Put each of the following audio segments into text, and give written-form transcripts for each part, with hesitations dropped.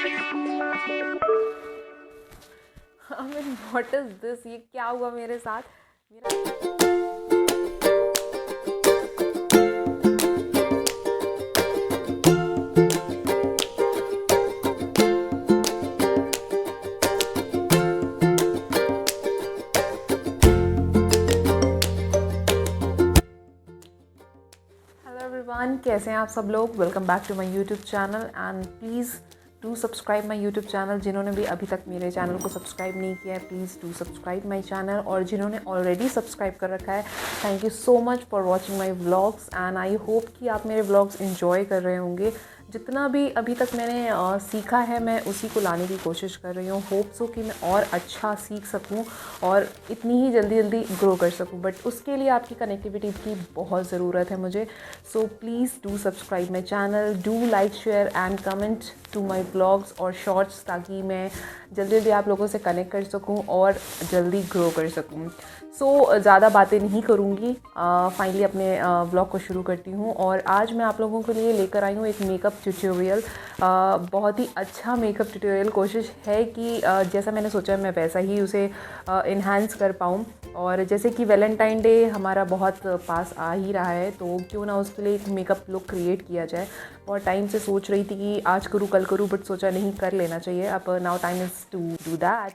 I mean what is this, ये क्या हुआ मेरे साथ। मेरा हेलो एवरीवन, कैसे हैं आप सब लोग। Welcome back to my YouTube channel and please do subscribe my YouTube channel. जिन्होंने भी अभी तक मेरे चैनल को सब्सक्राइब नहीं किया है, please do subscribe my channel. और जिन्होंने ऑलरेडी सब्सक्राइब कर रखा है, thank you so much for watching my vlogs and I hope कि आप मेरे व्लॉग्स इन्जॉय कर रहे होंगे। जितना भी अभी तक मैंने सीखा है, मैं उसी को लाने की कोशिश कर रही हूँ। होप सो कि मैं और अच्छा सीख सकूँ और इतनी ही जल्दी जल्दी ग्रो कर सकूँ, बट उसके लिए आपकी कनेक्टिविटी की बहुत ज़रूरत है मुझे। So please do subscribe my channel, do like, share and comment to my blogs और शॉर्ट्स, ताकि मैं जल्दी जल्दी आप लोगों से कनेक्ट कर सकूँ और जल्दी ग्रो कर सकूँ। सो ज़्यादा बातें नहीं करूँगी, फाइनली अपने व्लॉग को शुरू करती हूँ। और आज मैं आप लोगों के लिए लेकर आई हूँ एक मेकअप ट्यूटोरियल। बहुत ही अच्छा मेकअप ट्यूटोरियल। कोशिश है कि जैसा मैंने सोचा मैं वैसा ही उसे इन्हांस कर पाऊँ। और जैसे कि वैलेंटाइन डे हमारा बहुत पास आ ही रहा है, तो क्यों ना उसके लिए एक मेकअप लुक क्रिएट किया जाए। बहुत टाइम से सोच रही थी कि आज करूँ कल करूँ, बट सोचा नहीं, कर लेना चाहिए। अब now time is to do that.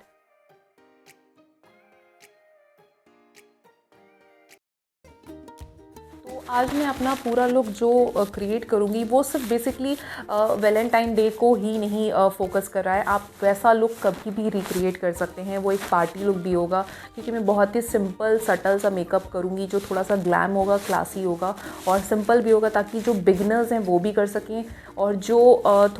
तो आज मैं अपना पूरा लुक जो क्रिएट करूँगी वो सिर्फ बेसिकली वैलेंटाइन डे को ही नहीं फोकस कर रहा है। आप वैसा लुक कभी भी रिक्रिएट कर सकते हैं। वो एक पार्टी लुक भी होगा, क्योंकि मैं बहुत ही सिंपल सटल सा मेकअप करूँगी जो थोड़ा सा ग्लैम होगा, क्लासी होगा और सिंपल भी होगा, ताकि जो बिगनर्स हैं वो भी कर सकें और जो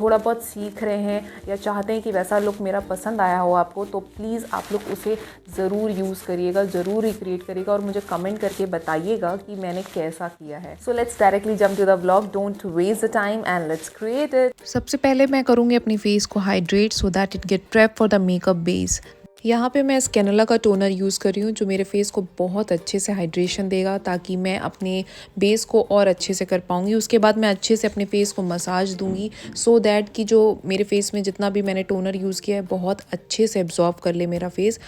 थोड़ा बहुत सीख रहे हैं या चाहते हैं कि वैसा लुक मेरा पसंद आया हो आपको, तो प्लीज़ आप लोग उसे ज़रूर यूज़ करिएगा, ज़रूर रिक्रिएट करिएगा और मुझे कमेंट करके बताइएगा कि मैंने कैसा किया है। So let's directly jump to the vlog. Don't waste the time and let's create it. सबसे पहले मैं करूँगी अपनी फेस को hydrate so that it get prep for the makeup base. यहाँ पे मैं स्कैनुला का टोनर यूज़ कर रही हूँ जो मेरे फेस को बहुत अच्छे से हाइड्रेशन देगा, ताकि मैं अपने बेस को और अच्छे से कर पाऊँगी। उसके बाद मैं अच्छे से अपने फेस को मसाज दूँगी सो दैट कि जो मेरे फेस में जितना भी मैंने टोनर यूज़ किया है बहुत अच्छे से एब्जॉर्ब कर ले मेरा फेस।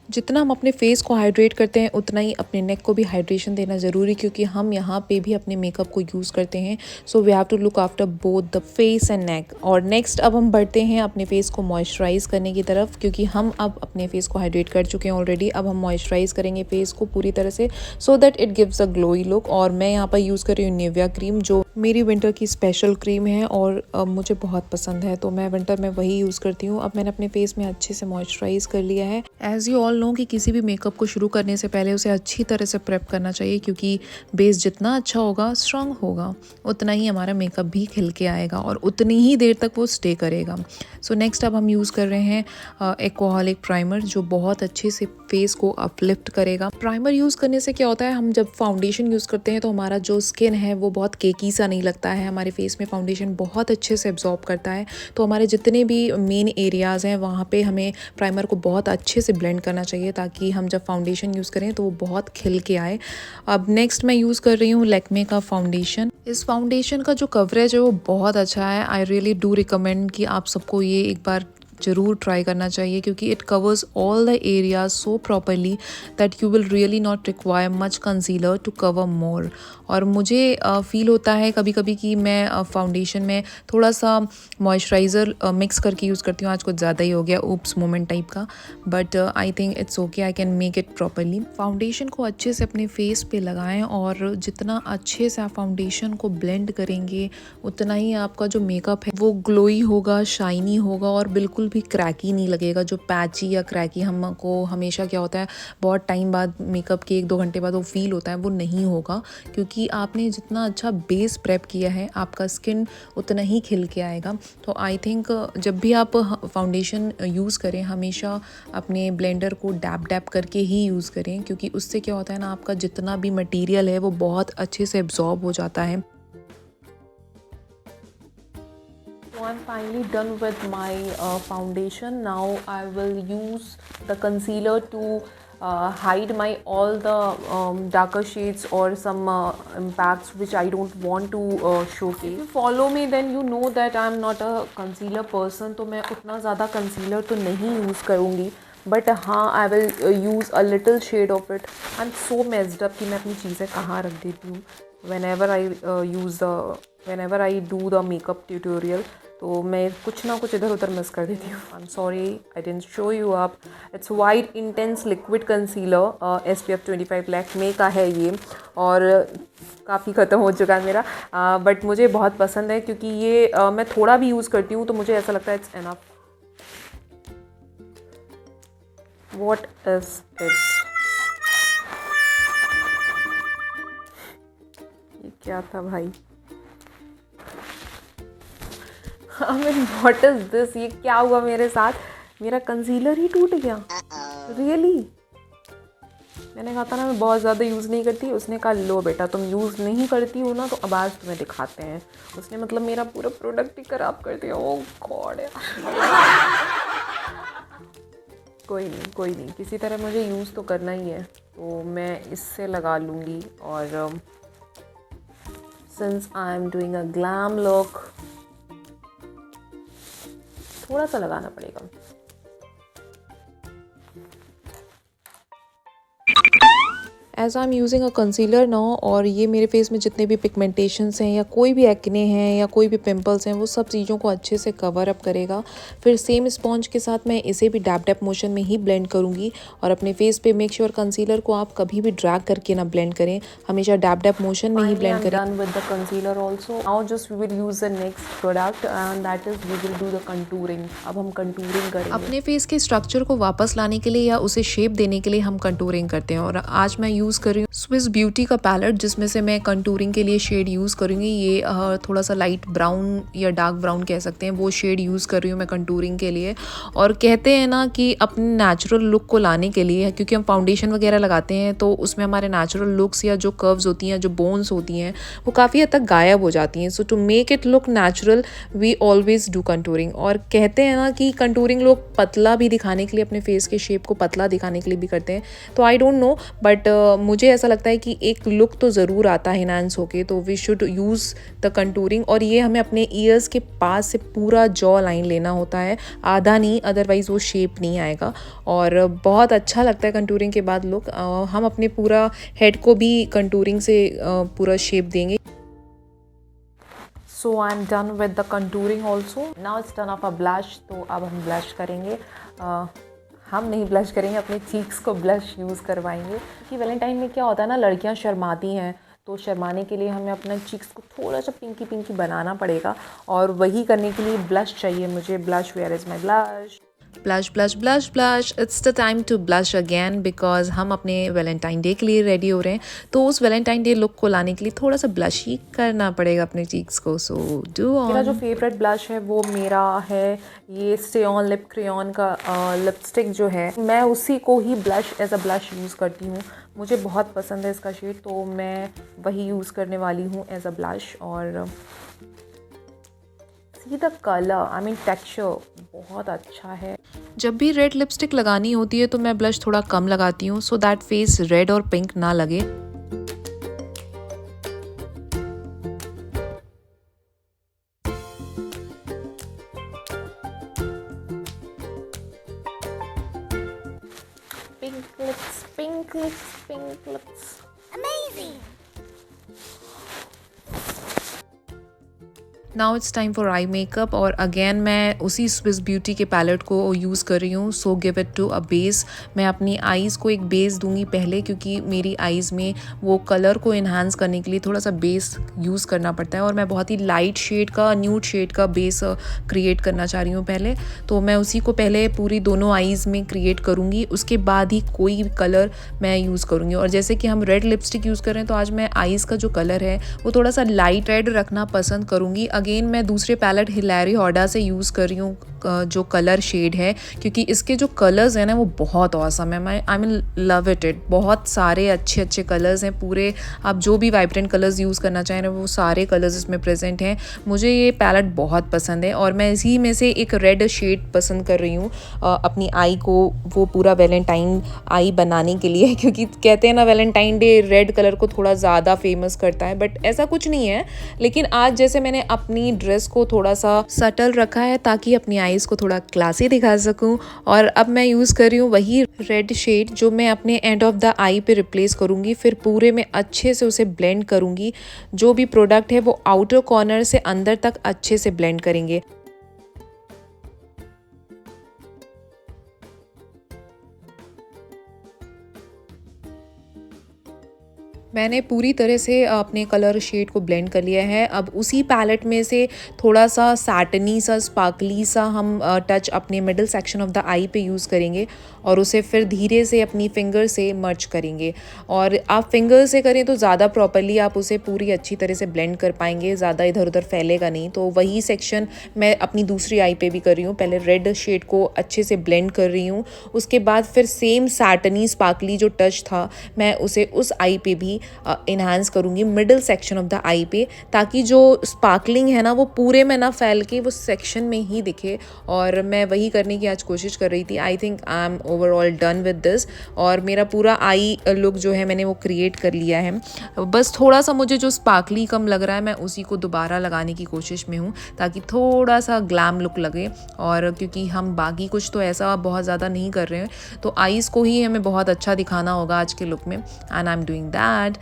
जितना हम अपने फेस को हाइड्रेट करते हैं उतना ही अपने नेक को भी हाइड्रेशन देना ज़रूरी, क्योंकि हम यहाँ पे भी अपने मेकअप को यूज़ करते हैं। So we have to look after both the face and neck. और नेक्स्ट अब हम बढ़ते हैं अपने फेस को मॉइस्चराइज़ करने की तरफ, क्योंकि हम अब अपने फेस को हाइड्रेट कर चुके हैं ऑलरेडी। अब हम मॉइस्चराइज़ करेंगे फेस को पूरी तरह से सो that it gives a glowy look. और मैं यहाँ पर यूज़ कर रही हूँ निविया क्रीम, जो मेरी विंटर की स्पेशल क्रीम है और मुझे बहुत पसंद है, तो मैं विंटर में वही यूज़ करती हूँ। अब मैंने अपने फेस में अच्छे से मॉइस्चराइज़ कर लिया है। एज़ यू ऑल नो कि किसी भी मेकअप को शुरू करने से पहले उसे अच्छी तरह से प्रेप करना चाहिए, क्योंकि बेस जितना अच्छा होगा, स्ट्रांग होगा, उतना ही हमारा मेकअप भी खिल के आएगा और उतनी ही देर तक वो स्टे करेगा। सो नेक्स्ट अब हम यूज़ कर रहे हैं एक्वाहॉलिक प्राइमर, जो बहुत अच्छे से फेस को अपलिफ्ट करेगा। प्राइमर यूज़ करने से क्या होता है, हम जब फाउंडेशन यूज़ करते हैं तो हमारा जो स्किन है वो बहुत केकी सा नहीं लगता है। हमारे फेस में फाउंडेशन बहुत अच्छे से एब्जॉर्ब करता है, तो हमारे जितने भी मेन एरियाज़ हैं वहाँ पे हमें प्राइमर को बहुत अच्छे से ब्लेंड करना चाहिए, ताकि हम जब फाउंडेशन यूज़ करें तो वो बहुत खिल के आए। अब नेक्स्ट मैं यूज़ कर रही हूँ लैक्मे का फाउंडेशन। इस फाउंडेशन का जो कवरेज है वो बहुत अच्छा है। आई रियली डू रिकमेंड कि आप सबको ये एक बार ज़रूर ट्राई करना चाहिए, क्योंकि it covers all the areas so properly that you will really not require much concealer to cover more. और मुझे फील होता है कभी कभी कि मैं फाउंडेशन में थोड़ा सा मॉइस्चराइज़र मिक्स करके यूज़ करती हूँ। आज कुछ ज़्यादा ही हो गया, ऊप्स मोमेंट टाइप का, but I think it's okay, I can make it properly. Foundation को अच्छे से अपने फेस पे लगाएं और जितना अच्छे से आप फाउंडेशन को ब्लेंड करेंगे उतना ही आपका जो मेकअप है वो ग्लोई होगा, शाइनी होगा और बिल्कुल भी क्रैकी नहीं लगेगा। जो पैची या क्रैकी हमको हमेशा क्या होता है, बहुत टाइम बाद मेकअप के 1-2 घंटे बाद वो फील होता है, वो नहीं होगा, क्योंकि आपने जितना अच्छा बेस प्रेप किया है आपका स्किन उतना ही खिल के आएगा। तो आई थिंक जब भी आप फाउंडेशन यूज़ करें हमेशा अपने ब्लेंडर को डैप डैप करके ही यूज़ करें, क्योंकि उससे क्या होता है ना, आपका जितना भी मटेरियल है वो बहुत अच्छे से एब्जॉर्ब हो जाता है। So I'm finally done with my foundation. Now I will use the concealer to hide my all the darker shades or some impacts which I don't want to showcase. If you follow me then you know that I'm not a concealer person, तो मैं उतना ज़्यादा concealer तो नहीं use करूँगी, but हाँ I will use a little shade of it. I am so messed up कि मैं अपनी चीज़ें कहाँ रख देती हूँ whenever I do the makeup tutorial. तो मैं कुछ ना कुछ इधर उधर मिस कर देती हूँ. I am sorry I didn't show you up. It's white intense liquid concealer SPF 25 Lakme का है ये, और काफ़ी ख़त्म हो चुका है मेरा, बट मुझे बहुत पसंद है क्योंकि ये मैं थोड़ा भी यूज़ करती हूँ तो मुझे ऐसा लगता है it's enough. What is it? ये क्या था भाई? I mean, what is this? ये क्या हुआ मेरे साथ? मेरा कंसीलर ही टूट गया. Really? मैंने कहा था ना मैं बहुत ज़्यादा यूज़ नहीं करती. उसने कहा लो बेटा तुम यूज़ नहीं करती हो ना तो अब आज तुम्हें दिखाते हैं. उसने मतलब मेरा पूरा प्रोडक्ट ही ख़राब कर दिया. ओह गॉड यार. कोई नहीं, किसी तरह मुझे यूज़ तो करना ही है, तो मैं इससे लगा लूँगी. और since I am doing a glam look थोड़ा सा लगाना पड़ेगा. As I am using a concealer now, और ये मेरे फेस में जितने भी पिगमेंटेशंस हैं या कोई भी एक्ने हैं या कोई भी पिंपल्स हैं वो सब चीज़ों को अच्छे से कवर अप करेगा. फिर सेम स्पॉन्ज के साथ मैं इसे भी डैप डैप मोशन में ही ब्लेंड करूँगी. और अपने फेस पे मेक श्योर कंसीलर को आप कभी भी ड्रैग करके ना ब्लेंड करें, हमेशा डैप डैप मोशन में ही ब्लेंड करें. Done with the concealer also. Now just we will use the next product and that is we will do the contouring. अब हम contouring करेंगे. अपने फेस के स्ट्रक्चर को वापस लाने के लिए या उसे शेप देने के लिए हम कंटूरिंग करते हैं. और आज मैं यूज़ कर रही हूँ स्विस ब्यूटी का पैलेट, जिसमें से मैं कंटूरिंग के लिए शेड यूज़ करूँगी. ये थोड़ा सा लाइट ब्राउन या डार्क ब्राउन कह सकते हैं, वो शेड यूज़ कर रही हूँ मैं कंटूरिंग के लिए. और कहते हैं ना कि अपने नेचुरल लुक को लाने के लिए, क्योंकि हम फाउंडेशन वगैरह लगाते हैं तो उसमें हमारे नेचुरल लुक्स या जो कर्व्स होती हैं, जो बोन्स होती हैं, वो काफ़ी हद तक गायब हो जाती हैं. So to make it look natural we always do contouring. और कहते हैं ना कि कंटूरिंग लोग पतला भी दिखाने के लिए, अपने फेस के शेप को पतला दिखाने के लिए भी करते हैं. तो आई डोंट नो, बट मुझे ऐसा लगता है कि एक लुक तो ज़रूर आता है इनहैंस होके, तो we should use the contouring. और ये हमें अपने ईयर्स के पास से पूरा जॉ लाइन लेना होता है, आधा नहीं, अदरवाइज़ वो शेप नहीं आएगा. और बहुत अच्छा लगता है कंटूरिंग के बाद लुक. हम अपने पूरा हेड को भी कंटूरिंग से पूरा शेप देंगे. So I'm done with the contouring also. Now it's turn of a blush. तो अब हम ब्लश करेंगे. हम नहीं ब्लश करेंगे, अपने चीक्स को ब्लश यूज़ करवाएंगे. कि वैलेंटाइन में क्या होता है ना, लड़कियां शर्माती हैं, तो शर्माने के लिए हमें अपना चीक्स को थोड़ा सा पिंकी पिंकी बनाना पड़ेगा. और वही करने के लिए ब्लश चाहिए मुझे. Blush, where is my blush? Blush blush blush blush. It's the time to blush again, because हम अपने वैलेंटाइन डे के लिए रेडी हो रहे हैं. तो उस वैलेंटाइन डे लुक को लाने के लिए थोड़ा सा ब्लश ही करना पड़ेगा अपने चीक्स को. So do on. मेरा जो फेवरेट ब्लश है वो मेरा है ये स्टे ऑन लिप क्रेयॉन का लिपस्टिक जो है, मैं उसी को ही blush as a blush use करती हूँ. मुझे बहुत पसंद है इसका शेड, तो मैं वही यूज़ करने वाली हूँ एज अ ब्लश. और see the colour, I mean texture बहुत अच्छा है. जब भी रेड लिपस्टिक लगानी होती है तो मैं ब्लश थोड़ा कम लगाती हूँ, सो दैट फेस रेड और पिंक ना लगे. Pink lips, pink lips, pink lips. Amazing! Now it's time for eye makeup. और अगेन मैं उसी स्विस ब्यूटी के पैलेट को यूज़ कर रही हूँ. So give it to a base. मैं अपनी आईज़ को एक बेस दूंगी पहले, क्योंकि मेरी आईज़ में वो कलर को इन्हांस करने के लिए थोड़ा सा बेस यूज़ करना पड़ता है. और मैं बहुत ही लाइट शेड का, न्यूड शेड का बेस क्रिएट करना चाह रही हूँ पहले. तो मैं उसी को पहले पूरी दोनों आईज़ में क्रिएट करूँगी, उसके बाद ही कोई कलर मैं यूज़ करूँगी. और जैसे कि हम रेड लिपस्टिक यूज़ कर रहे हैं, तो आज मैं आईज़ का जो कलर है वो थोड़ा सा लाइट रेड रखना पसंद करूँगी. अगेन मैं दूसरे पैलेट हिलेरी हॉडा से यूज़ कर रही हूँ जो कलर शेड है, क्योंकि इसके जो कलर्स हैं ना वो बहुत ऑसम है। I mean love it. बहुत सारे अच्छे अच्छे कलर्स हैं पूरे। आप जो भी वाइब्रेंट कलर्स यूज़ करना चाहें ना वो सारे कलर्स इसमें प्रेजेंट हैं। मुझे ये पैलेट बहुत पसंद है और मैं इसी में से एक रेड शेड पसंद कर रही हूँ अपनी आई को वो पूरा वैलेंटाइन आई बनाने के लिए, क्योंकि कहते हैं ना वैलेंटाइन डे रेड कलर को थोड़ा ज़्यादा फेमस करता है, बट ऐसा कुछ नहीं है। लेकिन आज जैसे मैंने अपनी ड्रेस को थोड़ा सा सटल रखा है ताकि अपनी आईज़ को थोड़ा क्लासी दिखा सकूं, और अब मैं यूज़ कर रही हूँ वही रेड शेड जो मैं अपने एंड ऑफ द आई पे रिप्लेस करूँगी। फिर पूरे में अच्छे से उसे ब्लेंड करूँगी। जो भी प्रोडक्ट है वो आउटर कॉर्नर से अंदर तक अच्छे से ब्लेंड करेंगे। मैंने पूरी तरह से अपने कलर शेड को ब्लेंड कर लिया है। अब उसी पैलेट में से थोड़ा सा सैटनी सा स्पार्कली सा हम टच अपने मिडल सेक्शन ऑफ द आई पे यूज़ करेंगे और उसे फिर धीरे से अपनी फिंगर से मर्ज करेंगे। और आप फिंगर से करें तो ज़्यादा प्रॉपरली आप उसे पूरी अच्छी तरह से ब्लेंड कर पाएंगे, ज़्यादा इधर उधर फैलेगा नहीं। तो वही सेक्शन मैं अपनी दूसरी आई पे भी कर रही हूँ। पहले रेड शेड को अच्छे से ब्लेंड कर रही हूँ, उसके बाद फिर सेम सैटनी स्पार्कली जो टच था मैं उसे उस आई पे भी इन्हांस करूँगी मिडल सेक्शन ऑफ द आई पे, ताकि जो स्पार्कलिंग है ना वो पूरे में ना फैल के वो सेक्शन में ही दिखे। और मैं वही करने की आज कोशिश कर रही थी। आई think I am overall done with this और मेरा पूरा आई लुक जो है मैंने वो क्रिएट कर लिया है। बस थोड़ा सा मुझे जो स्पार्कली कम लग रहा है मैं उसी को दोबारा लगाने की कोशिश में हूँ ताकि थोड़ा सा ग्लैम लुक लगे। और क्योंकि हम बाकी कुछ तो ऐसा बहुत ज़्यादा नहीं कर रहे हैं तो आईज़ को ही हमें बहुत अच्छा दिखाना होगा आज के लुक में, and I am doing that.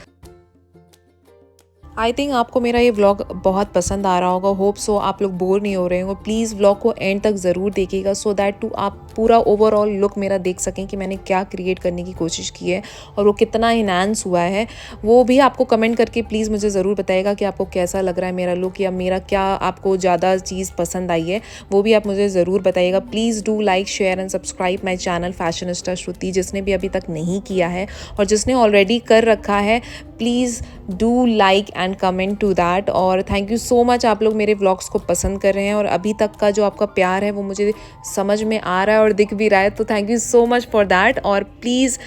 I think आपको मेरा ये व्लॉग बहुत पसंद आ रहा होगा। होप सो आप लोग बोर नहीं हो रहे होंगे। प्लीज़ व्लॉग को एंड तक ज़रूर देखिएगा सो दैट टू आप पूरा ओवरऑल लुक मेरा देख सकें कि मैंने क्या क्रिएट करने की कोशिश की है और वो कितना इन्हांस हुआ है। वो भी आपको कमेंट करके प्लीज़ मुझे ज़रूर बताइएगा कि आपको कैसा लग रहा है मेरा लुक, या मेरा क्या आपको ज़्यादा चीज़ पसंद आई है वो भी आप मुझे ज़रूर बताइएगा। Please do like share and subscribe my channel fashionista Shruti, जिसने भी अभी तक नहीं किया है, और जिसने ऑलरेडी कर रखा है please do like and comment to that. और थैंक यू सो मच, आप लोग मेरे व्लॉग्स को पसंद कर रहे हैं और अभी तक का जो आपका प्यार है वो मुझे समझ में आ रहा है और दिख भी रहा है, तो thank you so much for that. और प्लीज़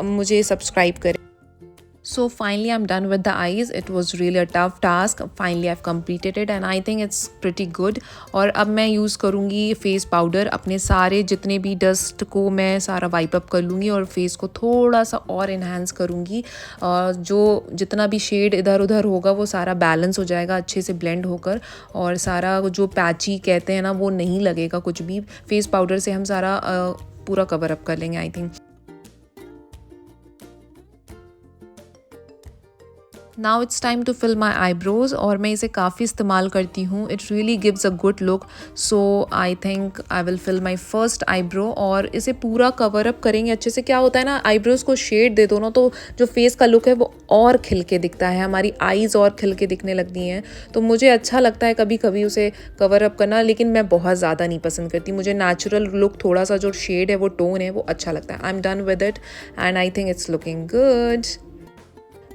मुझे सब्सक्राइब करें। So finally I'm done with the eyes. It was really a tough task. Finally I've completed it and I think it's pretty good. और अब मैं use करूँगी face powder. अपने सारे जितने भी डस्ट को मैं सारा वाइप अप कर लूँगी और फेस को थोड़ा सा और इन्हांस करूँगी। जो जितना भी शेड इधर उधर होगा वो सारा बैलेंस हो जाएगा अच्छे से ब्लेंड होकर, और सारा जो पैची कहते हैं ना वो नहीं लगेगा कुछ भी। फेस पाउडर से हम सारा पूरा कवर अप कर लेंगे I think. Now it's time to fill my eyebrows, और मैं इसे काफ़ी इस्तेमाल करती हूँ। It really gives a good look, so I think I will fill my first eyebrow और इसे पूरा कवर अप करेंगे अच्छे से। क्या होता है ना, आईब्रोज़ को शेड दे दो ना तो जो फेस का लुक है वो और खिल के दिखता है, हमारी आईज़ और खिल के दिखने लगती हैं। तो मुझे अच्छा लगता है कभी कभी उसे कवर अप करना, लेकिन मैं बहुत ज़्यादा नहीं पसंद करती। मुझे नेचुरल लुक, थोड़ा सा जो शेड है वो टोन है वो अच्छा लगता है। आई am done with it and I think it's looking good.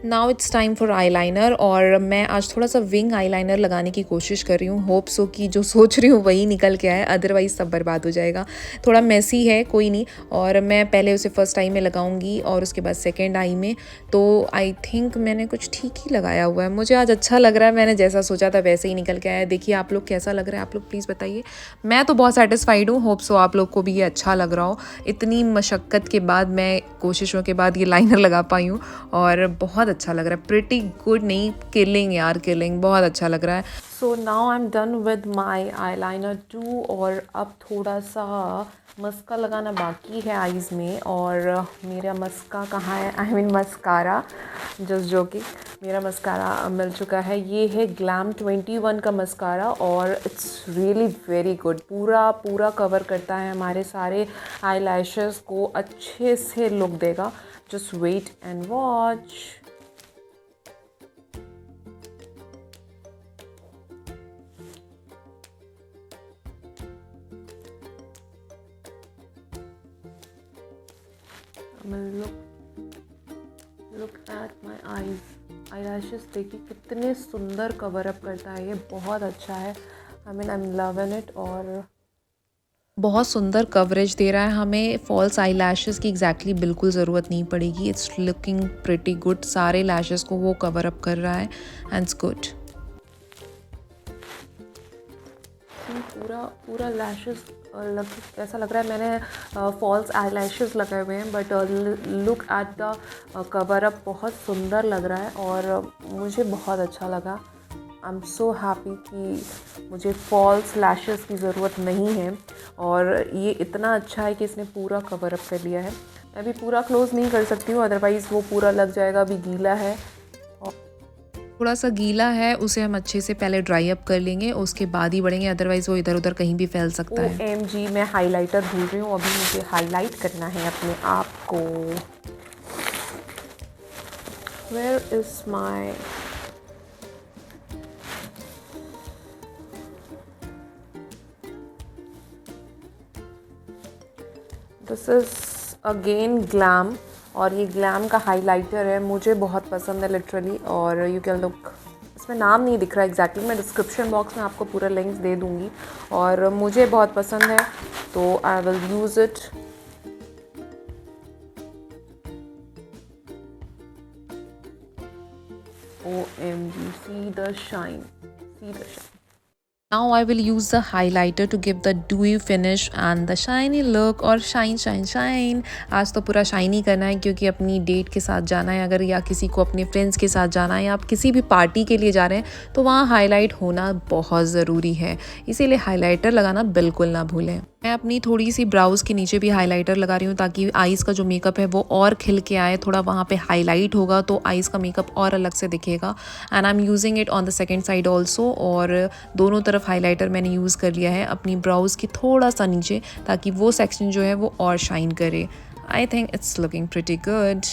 Now it's time for eye liner, और मैं आज थोड़ा सा विंग आई लाइनर लगाने की कोशिश कर रही हूँ। होप सो कि जो सोच रही हूँ वही निकल के आए, अदरवाइज सब बर्बाद हो जाएगा। थोड़ा मेसी है, कोई नहीं। और मैं पहले उसे फर्स्ट आई में लगाऊंगी और उसके बाद सेकेंड आई में। तो आई थिंक मैंने कुछ ठीक ही लगाया हुआ है, मुझे आज अच्छा लग रहा है। मैंने जैसा सोचा था वैसे ही निकल के आया। देखिए आप लोग कैसा लग रहा है, आप लोग प्लीज़ बताइए। मैं तो बहुत सेटिस्फाइड हूँ। होप सो आप लोग को भी ये अच्छा लग रहा हो। इतनी मशक्क़त के बाद, मैं कोशिशों के बाद ये लाइनर लगा पाई हूँ और बहुत अच्छा लग रहा है। प्रिटी गुड, नहीं किलिंग यार, किलिंग, बहुत अच्छा लग रहा है। So now I am done with my eyeliner too, और अब थोड़ा सा मस्का लगाना बाकी है आईज़ में। और मेरा मस्का कहाँ है, I mean mascara, just joking, मेरा मस्कारा मिल चुका है। ये है ग्लैम 21 का मस्कारा और इट्स रियली वेरी गुड। पूरा पूरा कवर करता है हमारे सारे आई लैशेस को, अच्छे से लुक देगा। Just wait and watch. Look at my eyes, eyelashes देखिए कितने सुंदर कवर अप करता है ये, बहुत अच्छा है। I mean I am loving it. और बहुत सुंदर कवरेज दे रहा है हमें। फॉल्स आई लैशेज़ की एग्जैक्टली बिल्कुल ज़रूरत नहीं पड़ेगी। It's looking pretty good. सारे लैशेज़ को वो कवर अप कर रहा है एंड इट्स गुड। पूरा पूरा लैशेस ऐसा लग रहा है मैंने फॉल्स आई लैशेस लगाए हुए हैं, but look at the cover up बहुत सुंदर लग रहा है और मुझे बहुत अच्छा लगा। आई एम सो हैप्पी कि मुझे फॉल्स लैशेस की ज़रूरत नहीं है और ये इतना अच्छा है कि इसने पूरा कवर अप कर लिया है। मैं भी पूरा क्लोज़ नहीं कर सकती हूँ, अदरवाइज़ वो पूरा लग जाएगा। अभी गीला है, थोड़ा सा गीला है, उसे हम अच्छे से पहले ड्राई अप कर लेंगे, उसके बाद ही बढ़ेंगे, अदरवाइज़ वो इधर उधर कहीं भी फैल सकता है। OMG मैं हाइलाइटर भूल रही हूँ। अभी मुझे हाईलाइट करना है अपने आप को। Where is my this is again glam और ये ग्लैम का हाइलाइटर है। मुझे बहुत पसंद है लिटरली। और यू कैन लुक, इसमें नाम नहीं दिख रहा एग्जैक्टली, मैं डिस्क्रिप्शन बॉक्स में आपको पूरा लिंक्स दे दूँगी और मुझे बहुत पसंद है तो आई will use it. OMG, see the shine, see the shine. Now I will use the highlighter to give the dewy finish and the shiny look और shine shine shine। आज तो पूरा शाइनी करना है क्योंकि अपनी डेट के साथ जाना है अगर, या किसी को अपने फ्रेंड्स के साथ जाना है, या आप किसी भी पार्टी के लिए जा रहे हैं तो वहाँ हाईलाइट होना बहुत ज़रूरी है। इसीलिए हाईलाइटर लगाना बिल्कुल ना भूलें। मैं अपनी थोड़ी सी ब्राउज़ के नीचे भी हाइलाइटर लगा रही हूँ ताकि आईज़ का जो मेकअप है वो और खिल के आए। थोड़ा वहाँ पे हाईलाइट होगा तो आईज़ का मेकअप और अलग से दिखेगा। And I am using it on the second side also. और दोनों तरफ हाइलाइटर मैंने यूज़ कर लिया है अपनी ब्राउज़ की थोड़ा सा नीचे, ताकि वो सेक्शन जो है वो और शाइन करे। I think it's looking pretty good.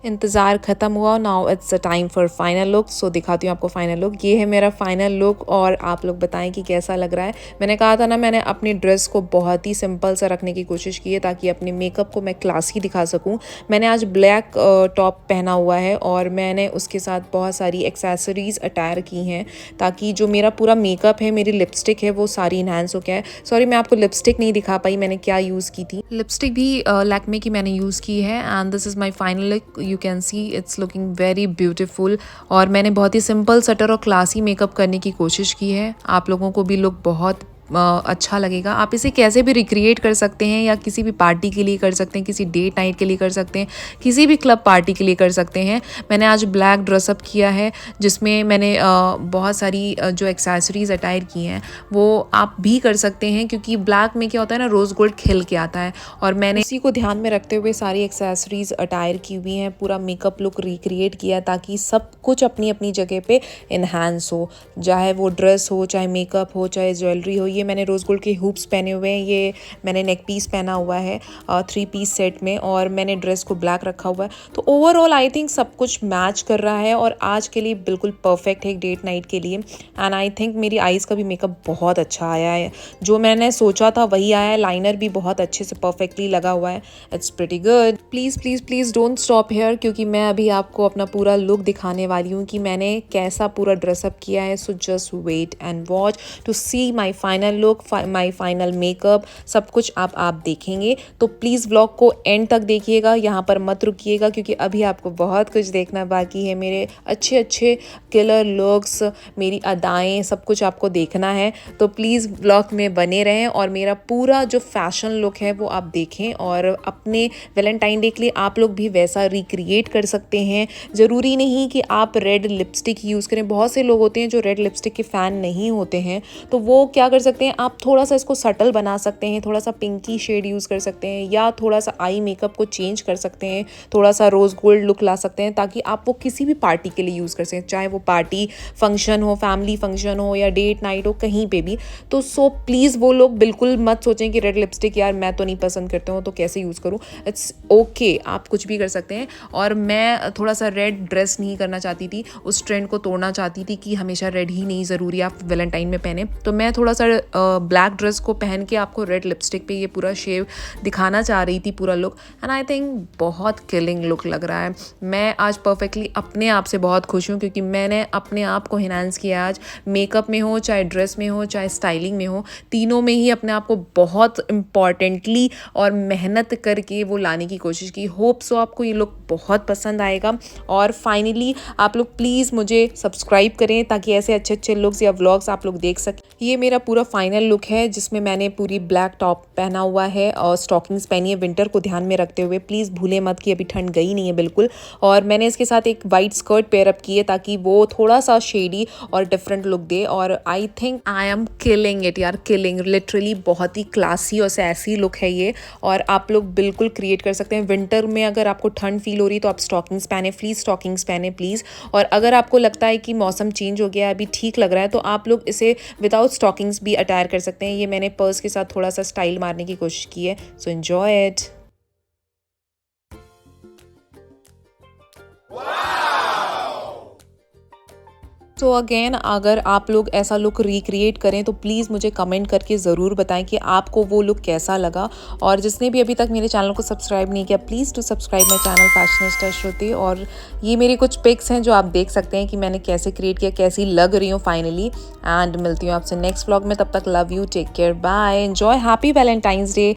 इंतज़ार ख़त्म हुआ, now it's a time for final look. So दिखाती हूँ आपको फाइनल लुक। ये है मेरा फाइनल लुक और आप लोग बताएं कि कैसा लग रहा है। मैंने कहा था ना, मैंने अपनी ड्रेस को बहुत ही सिंपल सा रखने की कोशिश की है ताकि अपने मेकअप को मैं क्लासी दिखा सकूँ। मैंने आज ब्लैक टॉप पहना हुआ है और मैंने उसके साथ बहुत सारी एक्सेसरीज़ अटायर की हैं ताकि जो मेरा पूरा मेकअप है, मेरी लिपस्टिक है, वो सारी इन्हांस हो गया है। सॉरी मैं आपको लिपस्टिक नहीं दिखा पाई मैंने क्या यूज़ की थी। लिपस्टिक भी लैक्मे की मैंने यूज़ की है and this is my final look. You can see it's looking very beautiful. और मैंने बहुत ही सिंपल सटर और क्लासी मेकअप करने की कोशिश की है। आप लोगों को भी लुक बहुत अच्छा लगेगा। आप इसे कैसे भी रिक्रिएट कर सकते हैं, या किसी भी पार्टी के लिए कर सकते हैं, किसी डेट नाइट के लिए कर सकते हैं, किसी भी क्लब पार्टी के लिए कर सकते हैं। मैंने आज ब्लैक ड्रेसअप किया है जिसमें मैंने बहुत सारी जो एक्सेसरीज़ अटायर की हैं वो आप भी कर सकते हैं, क्योंकि ब्लैक में क्या होता है ना, रोज़ गोल्ड खिल के आता है। और मैंने इसी को ध्यान में रखते हुए सारी एक्सेसरीज़ अटायर की हुई हैं, पूरा मेकअप लुक रिक्रिएट किया ताकि सब कुछ अपनी अपनी जगह पे इन्हांस हो, चाहे वो ड्रेस हो, चाहे मेकअप हो, चाहे ज्वेलरी हो। ये मैंने रोज़ गोल्ड के हुप्स पहने हुए हैं, ये मैंने नेक पीस पहना हुआ है 3 पीस सेट में, और मैंने ड्रेस को ब्लैक रखा हुआ है। तो ओवरऑल आई थिंक सब कुछ मैच कर रहा है और आज के लिए बिल्कुल परफेक्ट है एक डेट नाइट के लिए। एंड आई थिंक मेरी आईज़ का भी मेकअप बहुत अच्छा आया है, जो मैंने सोचा था वही आया है। लाइनर भी बहुत अच्छे से परफेक्टली लगा हुआ है। It's pretty good. Please please please don't stop hair, क्योंकि मैं अभी आपको अपना पूरा लुक दिखाने वाली हूँ कि मैंने कैसा पूरा ड्रेसअप किया है। So just wait and watch to see my final look, my final makeup. सब कुछ आप देखेंगे तो प्लीज़ व्लॉग को एंड तक देखिएगा, यहाँ पर मत रुकिएगा, क्योंकि अभी आपको बहुत कुछ देखना बाकी है। मेरे अच्छे अच्छे किलर लुक्स, मेरी अदाएँ, सब कुछ आपको देखना है। तो प्लीज़ व्लॉग में बने रहें और मेरा पूरा जो फैशन लुक है वो आप देखें। और अपने वैलेंटाइन डे के लिए आप लोग भी वैसा रिक्रिएट कर सकते हैं। ज़रूरी नहीं कि आप रेड लिपस्टिक यूज़ करें। बहुत से लोग होते हैं जो रेड लिपस्टिक के फ़ैन नहीं होते हैं, तो वो क्या कर सकते हैं, आप थोड़ा सा इसको सटल बना सकते हैं, थोड़ा सा पिंकी शेड यूज़ कर सकते हैं, या थोड़ा सा आई मेकअप को चेंज कर सकते हैं, थोड़ा सा रोज़ गोल्ड लुक ला सकते हैं, ताकि आप वो किसी भी पार्टी के लिए यूज़ कर सकें, चाहे वो पार्टी फंक्शन हो, फैमिली फंक्शन हो, या डेट नाइट हो, कहीं पे भी। तो सो प्लीज़ वो लोग बिल्कुल मत सोचें कि रेड लिपस्टिक यार मैं तो नहीं पसंद करता हूँ तो कैसे यूज़ करूँ। इट्स ओके, आप कुछ भी कर सकते हैं। और मैं थोड़ा सा रेड ड्रेस नहीं करना चाहती थी, उस ट्रेंड को तोड़ना चाहती थी कि हमेशा रेड ही नहीं ज़रूरी आप वैलेंटाइन में पहने। तो मैं थोड़ा सा ब्लैक ड्रेस को पहन के आपको रेड लिपस्टिक पे ये पूरा शेव दिखाना चाह रही थी पूरा लुक, एंड आई थिंक बहुत किलिंग लुक लग रहा है। मैं आज परफेक्टली अपने आप से बहुत खुश हूँ क्योंकि मैंने अपने आप को इन्हांस किया आज, मेकअप में हो, चाहे ड्रेस में हो, चाहे स्टाइलिंग में हो, तीनों में ही अपने आप को बहुत इम्पॉर्टेंटली और मेहनत करके वो लाने की कोशिश की। होप सो आपको ये लुक बहुत पसंद आएगा। और फाइनली आप लोग प्लीज़ मुझे सब्सक्राइब करें ताकि ऐसे अच्छे अच्छे लुक्स या व्लॉग्स आप लोग देख सकें। ये मेरा पूरा फाइनल लुक है जिसमें मैंने पूरी ब्लैक टॉप पहना हुआ है और स्टॉकिंग्स पहनी है विंटर को ध्यान में रखते हुए। प्लीज़ भूले मत कि अभी ठंड गई नहीं है बिल्कुल। और मैंने इसके साथ एक वाइट स्कर्ट पेयर अप की है ताकि वो थोड़ा सा शेडी और डिफरेंट लुक दे। और आई think I am killing it यार, किलिंग लिटरली। बहुत ही क्लासी और सैसी लुक है ये और आप लोग बिल्कुल क्रिएट कर सकते हैं। विंटर में अगर आपको ठंड फील हो रही तो आप स्टॉकिंग्स पहने, फ्लीस स्टॉकिंग्स पहने प्लीज़। और अगर आपको लगता है कि मौसम चेंज हो गया है, अभी ठीक लग रहा है, तो आप लोग इसे विदाउट स्टॉकिंग्स भी अटायर कर सकते हैं। ये मैंने पर्स के साथ थोड़ा सा स्टाइल मारने की कोशिश की है, so enjoy it. So again अगर आप लोग ऐसा लुक रिक्रिएट करें तो प्लीज़ मुझे कमेंट करके ज़रूर बताएं कि आपको वो लुक कैसा लगा। और जिसने भी अभी तक मेरे चैनल को सब्सक्राइब नहीं किया, please to subscribe my channel fashionista Shruti. और ये मेरी कुछ पिक्स हैं जो आप देख सकते हैं कि मैंने कैसे क्रिएट किया, कैसी लग रही हूँ फाइनली। एंड मिलती हूँ आपसे नेक्स्ट व्लॉग में, तब तक love you, take care, bye, enjoy, happy Valentine's day.